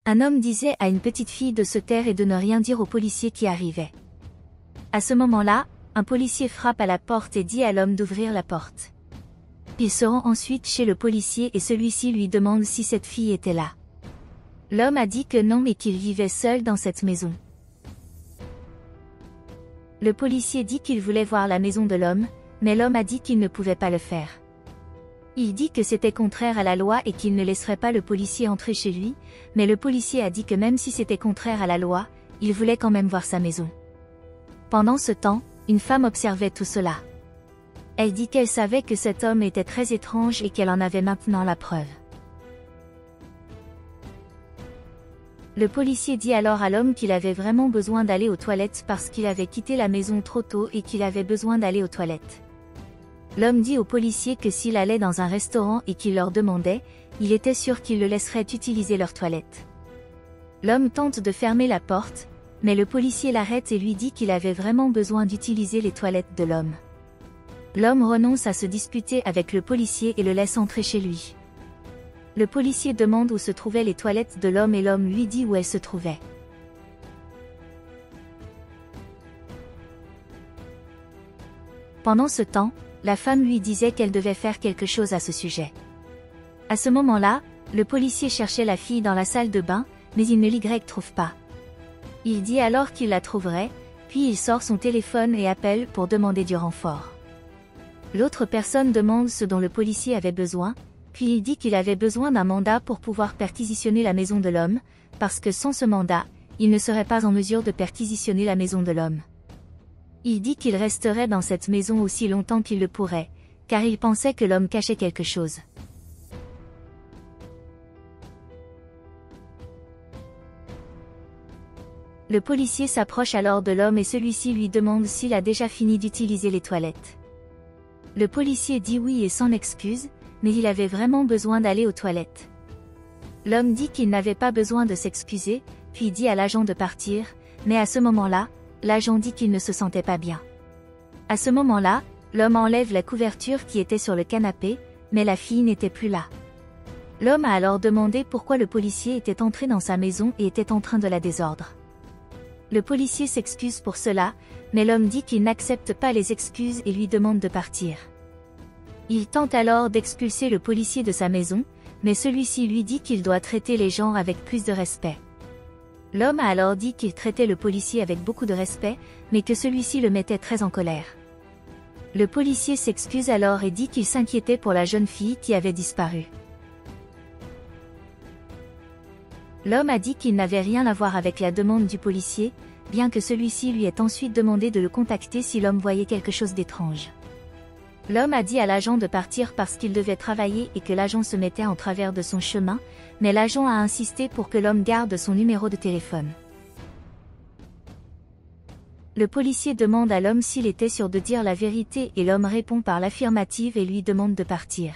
Un homme disait à une petite fille de se taire et de ne rien dire au policier qui arrivait. À ce moment-là, un policier frappe à la porte et dit à l'homme d'ouvrir la porte. Il se rend ensuite chez le policier et celui-ci lui demande si cette fille était là. L'homme a dit que non mais qu'il vivait seul dans cette maison. Le policier dit qu'il voulait voir la maison de l'homme, mais l'homme a dit qu'il ne pouvait pas le faire. Il dit que c'était contraire à la loi et qu'il ne laisserait pas le policier entrer chez lui, mais le policier a dit que même si c'était contraire à la loi, il voulait quand même voir sa maison. Pendant ce temps, une femme observait tout cela. Elle dit qu'elle savait que cet homme était très étrange et qu'elle en avait maintenant la preuve. Le policier dit alors à l'homme qu'il avait vraiment besoin d'aller aux toilettes parce qu'il avait quitté la maison trop tôt et qu'il avait besoin d'aller aux toilettes. L'homme dit au policier que s'il allait dans un restaurant et qu'il leur demandait, il était sûr qu'il le laisserait utiliser leurs toilettes. L'homme tente de fermer la porte, mais le policier l'arrête et lui dit qu'il avait vraiment besoin d'utiliser les toilettes de l'homme. L'homme renonce à se disputer avec le policier et le laisse entrer chez lui. Le policier demande où se trouvaient les toilettes de l'homme et l'homme lui dit où elles se trouvaient. Pendant ce temps, la femme lui disait qu'elle devait faire quelque chose à ce sujet. À ce moment-là, le policier cherchait la fille dans la salle de bain, mais il ne l'y trouve pas. Il dit alors qu'il la trouverait, puis il sort son téléphone et appelle pour demander du renfort. L'autre personne demande ce dont le policier avait besoin, puis il dit qu'il avait besoin d'un mandat pour pouvoir perquisitionner la maison de l'homme, parce que sans ce mandat, il ne serait pas en mesure de perquisitionner la maison de l'homme. Il dit qu'il resterait dans cette maison aussi longtemps qu'il le pourrait, car il pensait que l'homme cachait quelque chose. Le policier s'approche alors de l'homme et celui-ci lui demande s'il a déjà fini d'utiliser les toilettes. Le policier dit oui et s'en excuse, mais il avait vraiment besoin d'aller aux toilettes. L'homme dit qu'il n'avait pas besoin de s'excuser, puis dit à l'agent de partir, mais à ce moment-là, l'agent dit qu'il ne se sentait pas bien. À ce moment-là, l'homme enlève la couverture qui était sur le canapé, mais la fille n'était plus là. L'homme a alors demandé pourquoi le policier était entré dans sa maison et était en train de la désordre. Le policier s'excuse pour cela, mais l'homme dit qu'il n'accepte pas les excuses et lui demande de partir. Il tente alors d'expulser le policier de sa maison, mais celui-ci lui dit qu'il doit traiter les gens avec plus de respect. L'homme a alors dit qu'il traitait le policier avec beaucoup de respect, mais que celui-ci le mettait très en colère. Le policier s'excuse alors et dit qu'il s'inquiétait pour la jeune fille qui avait disparu. L'homme a dit qu'il n'avait rien à voir avec la demande du policier, bien que celui-ci lui ait ensuite demandé de le contacter si l'homme voyait quelque chose d'étrange. L'homme a dit à l'agent de partir parce qu'il devait travailler et que l'agent se mettait en travers de son chemin, mais l'agent a insisté pour que l'homme garde son numéro de téléphone. Le policier demande à l'homme s'il était sûr de dire la vérité et l'homme répond par l'affirmative et lui demande de partir.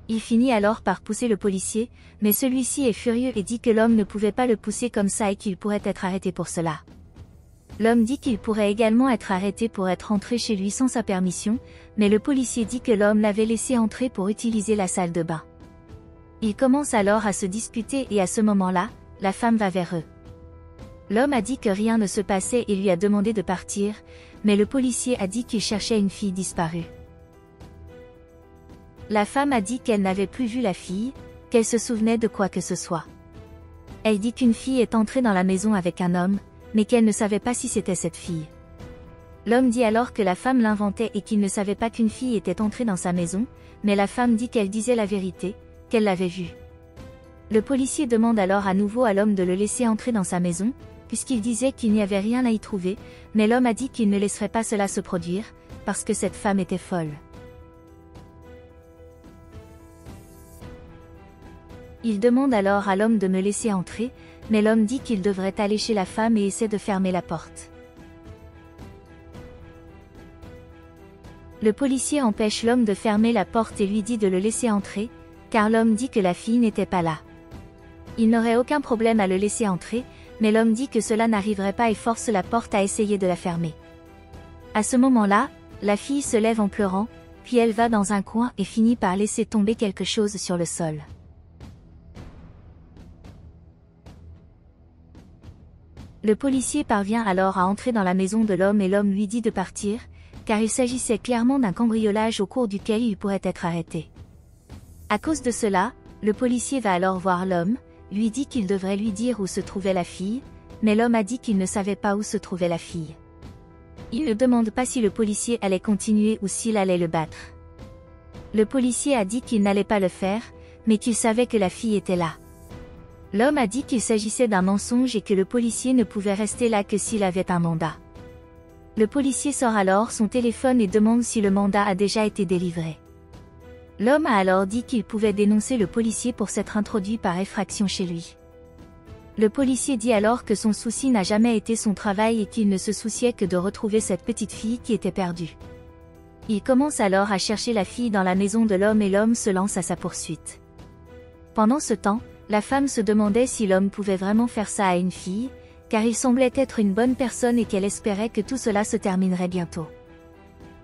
Il finit alors par pousser le policier, mais celui-ci est furieux et dit que l'homme ne pouvait pas le pousser comme ça et qu'il pourrait être arrêté pour cela. L'homme dit qu'il pourrait également être arrêté pour être entré chez lui sans sa permission, mais le policier dit que l'homme l'avait laissé entrer pour utiliser la salle de bain. Ils commencent alors à se disputer et à ce moment-là, la femme va vers eux. L'homme a dit que rien ne se passait et lui a demandé de partir, mais le policier a dit qu'il cherchait une fille disparue. La femme a dit qu'elle n'avait plus vu la fille, qu'elle se souvenait de quoi que ce soit. Elle dit qu'une fille est entrée dans la maison avec un homme, mais qu'elle ne savait pas si c'était cette fille. L'homme dit alors que la femme l'inventait et qu'il ne savait pas qu'une fille était entrée dans sa maison, mais la femme dit qu'elle disait la vérité, qu'elle l'avait vue. Le policier demande alors à nouveau à l'homme de le laisser entrer dans sa maison, puisqu'il disait qu'il n'y avait rien à y trouver, mais l'homme a dit qu'il ne laisserait pas cela se produire, parce que cette femme était folle. Il demande alors à l'homme de me laisser entrer, mais l'homme dit qu'il devrait aller chez la femme et essaie de fermer la porte. Le policier empêche l'homme de fermer la porte et lui dit de le laisser entrer, car l'homme dit que la fille n'était pas là. Il n'aurait aucun problème à le laisser entrer, mais l'homme dit que cela n'arriverait pas et force la porte à essayer de la fermer. À ce moment-là, la fille se lève en pleurant, puis elle va dans un coin et finit par laisser tomber quelque chose sur le sol. Le policier parvient alors à entrer dans la maison de l'homme et l'homme lui dit de partir, car il s'agissait clairement d'un cambriolage au cours duquel il pourrait être arrêté. À cause de cela, le policier va alors voir l'homme, lui dit qu'il devrait lui dire où se trouvait la fille, mais l'homme a dit qu'il ne savait pas où se trouvait la fille. Il ne demande pas si le policier allait continuer ou s'il allait le battre. Le policier a dit qu'il n'allait pas le faire, mais qu'il savait que la fille était là. L'homme a dit qu'il s'agissait d'un mensonge et que le policier ne pouvait rester là que s'il avait un mandat. Le policier sort alors son téléphone et demande si le mandat a déjà été délivré. L'homme a alors dit qu'il pouvait dénoncer le policier pour s'être introduit par effraction chez lui. Le policier dit alors que son souci n'a jamais été son travail et qu'il ne se souciait que de retrouver cette petite fille qui était perdue. Il commence alors à chercher la fille dans la maison de l'homme et l'homme se lance à sa poursuite. Pendant ce temps, la femme se demandait si l'homme pouvait vraiment faire ça à une fille, car il semblait être une bonne personne et qu'elle espérait que tout cela se terminerait bientôt.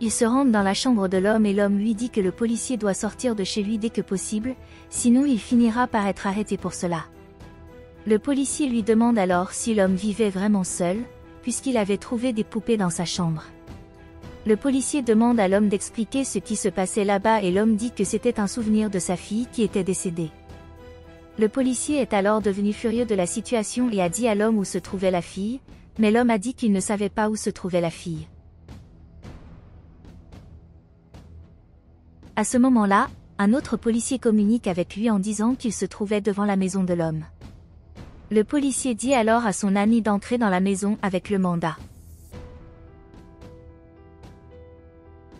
Ils se rendent dans la chambre de l'homme et l'homme lui dit que le policier doit sortir de chez lui dès que possible, sinon il finira par être arrêté pour cela. Le policier lui demande alors si l'homme vivait vraiment seul, puisqu'il avait trouvé des poupées dans sa chambre. Le policier demande à l'homme d'expliquer ce qui se passait là-bas et l'homme dit que c'était un souvenir de sa fille qui était décédée. Le policier est alors devenu furieux de la situation et a dit à l'homme où se trouvait la fille, mais l'homme a dit qu'il ne savait pas où se trouvait la fille. À ce moment-là, un autre policier communique avec lui en disant qu'il se trouvait devant la maison de l'homme. Le policier dit alors à son ami d'entrer dans la maison avec le mandat.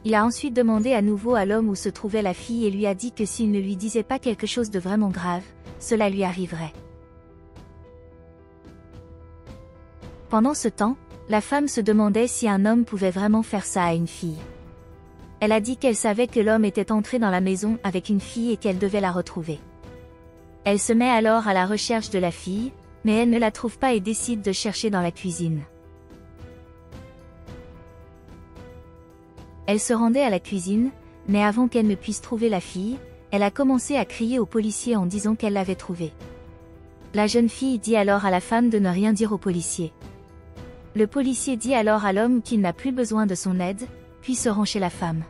Il a ensuite demandé à nouveau à l'homme où se trouvait la fille et lui a dit que s'il ne lui disait pas quelque chose de vraiment grave, cela lui arriverait. Pendant ce temps, la femme se demandait si un homme pouvait vraiment faire ça à une fille. Elle a dit qu'elle savait que l'homme était entré dans la maison avec une fille et qu'elle devait la retrouver. Elle se met alors à la recherche de la fille, mais elle ne la trouve pas et décide de chercher dans la cuisine. Elle se rendait à la cuisine, mais avant qu'elle ne puisse trouver la fille, elle a commencé à crier au policier en disant qu'elle l'avait trouvée. La jeune fille dit alors à la femme de ne rien dire au policier. Le policier dit alors à l'homme qu'il n'a plus besoin de son aide, puis se rend chez la femme.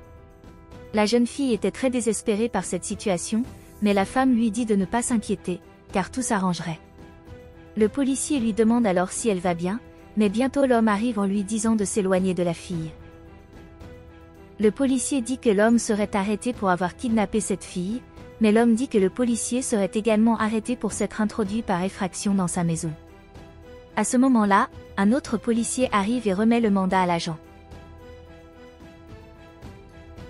La jeune fille était très désespérée par cette situation, mais la femme lui dit de ne pas s'inquiéter, car tout s'arrangerait. Le policier lui demande alors si elle va bien, mais bientôt l'homme arrive en lui disant de s'éloigner de la fille. Le policier dit que l'homme serait arrêté pour avoir kidnappé cette fille, mais l'homme dit que le policier serait également arrêté pour s'être introduit par effraction dans sa maison. À ce moment-là, un autre policier arrive et remet le mandat à l'agent.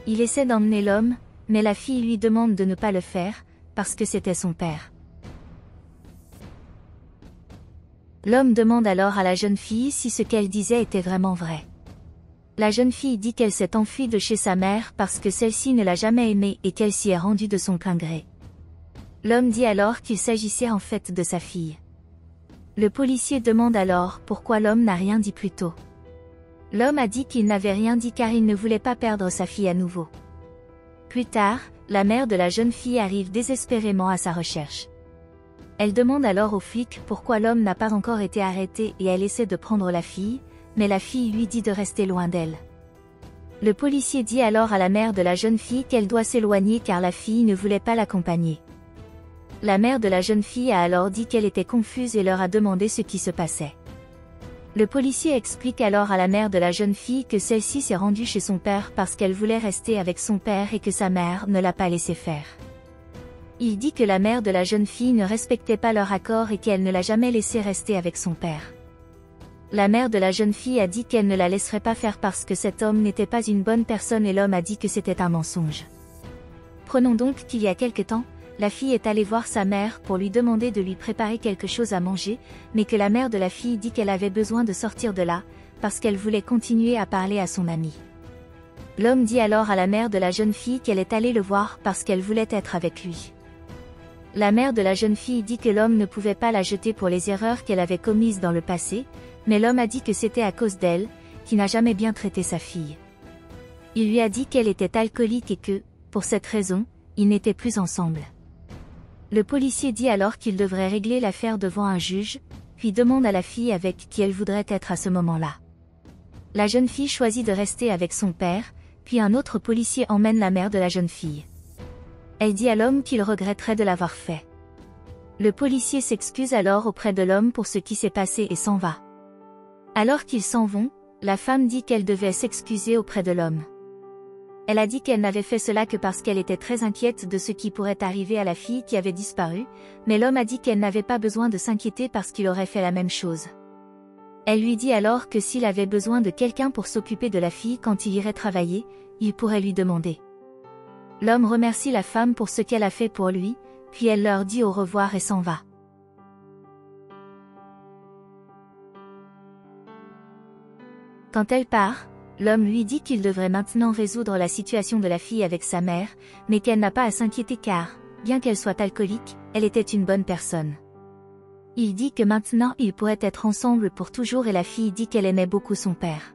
Il essaie d'emmener l'homme, mais la fille lui demande de ne pas le faire, parce que c'était son père. L'homme demande alors à la jeune fille si ce qu'elle disait était vraiment vrai. La jeune fille dit qu'elle s'est enfuie de chez sa mère parce que celle-ci ne l'a jamais aimée et qu'elle s'y est rendue de son plein gré. L'homme dit alors qu'il s'agissait en fait de sa fille. Le policier demande alors pourquoi l'homme n'a rien dit plus tôt. L'homme a dit qu'il n'avait rien dit car il ne voulait pas perdre sa fille à nouveau. Plus tard, la mère de la jeune fille arrive désespérément à sa recherche. Elle demande alors aux flics pourquoi l'homme n'a pas encore été arrêté et elle essaie de prendre la fille, mais la fille lui dit de rester loin d'elle. Le policier dit alors à la mère de la jeune fille qu'elle doit s'éloigner car la fille ne voulait pas l'accompagner. La mère de la jeune fille a alors dit qu'elle était confuse et leur a demandé ce qui se passait. Le policier explique alors à la mère de la jeune fille que celle-ci s'est rendue chez son père parce qu'elle voulait rester avec son père et que sa mère ne l'a pas laissé faire. Il dit que la mère de la jeune fille ne respectait pas leur accord et qu'elle ne l'a jamais laissé rester avec son père. La mère de la jeune fille a dit qu'elle ne la laisserait pas faire parce que cet homme n'était pas une bonne personne et l'homme a dit que c'était un mensonge. Prenons donc qu'il y a quelque temps, la fille est allée voir sa mère pour lui demander de lui préparer quelque chose à manger, mais que la mère de la fille dit qu'elle avait besoin de sortir de là, parce qu'elle voulait continuer à parler à son ami. L'homme dit alors à la mère de la jeune fille qu'elle est allée le voir parce qu'elle voulait être avec lui. La mère de la jeune fille dit que l'homme ne pouvait pas la jeter pour les erreurs qu'elle avait commises dans le passé, mais l'homme a dit que c'était à cause d'elle, qui n'a jamais bien traité sa fille. Il lui a dit qu'elle était alcoolique et que, pour cette raison, ils n'étaient plus ensemble. Le policier dit alors qu'il devrait régler l'affaire devant un juge, puis demande à la fille avec qui elle voudrait être à ce moment-là. La jeune fille choisit de rester avec son père, puis un autre policier emmène la mère de la jeune fille. Elle dit à l'homme qu'il regretterait de l'avoir fait. Le policier s'excuse alors auprès de l'homme pour ce qui s'est passé et s'en va. Alors qu'ils s'en vont, la femme dit qu'elle devait s'excuser auprès de l'homme. Elle a dit qu'elle n'avait fait cela que parce qu'elle était très inquiète de ce qui pourrait arriver à la fille qui avait disparu, mais l'homme a dit qu'elle n'avait pas besoin de s'inquiéter parce qu'il aurait fait la même chose. Elle lui dit alors que s'il avait besoin de quelqu'un pour s'occuper de la fille quand il irait travailler, il pourrait lui demander. L'homme remercie la femme pour ce qu'elle a fait pour lui, puis elle leur dit au revoir et s'en va. Quand elle part, l'homme lui dit qu'il devrait maintenant résoudre la situation de la fille avec sa mère, mais qu'elle n'a pas à s'inquiéter car, bien qu'elle soit alcoolique, elle était une bonne personne. Il dit que maintenant ils pourraient être ensemble pour toujours et la fille dit qu'elle aimait beaucoup son père.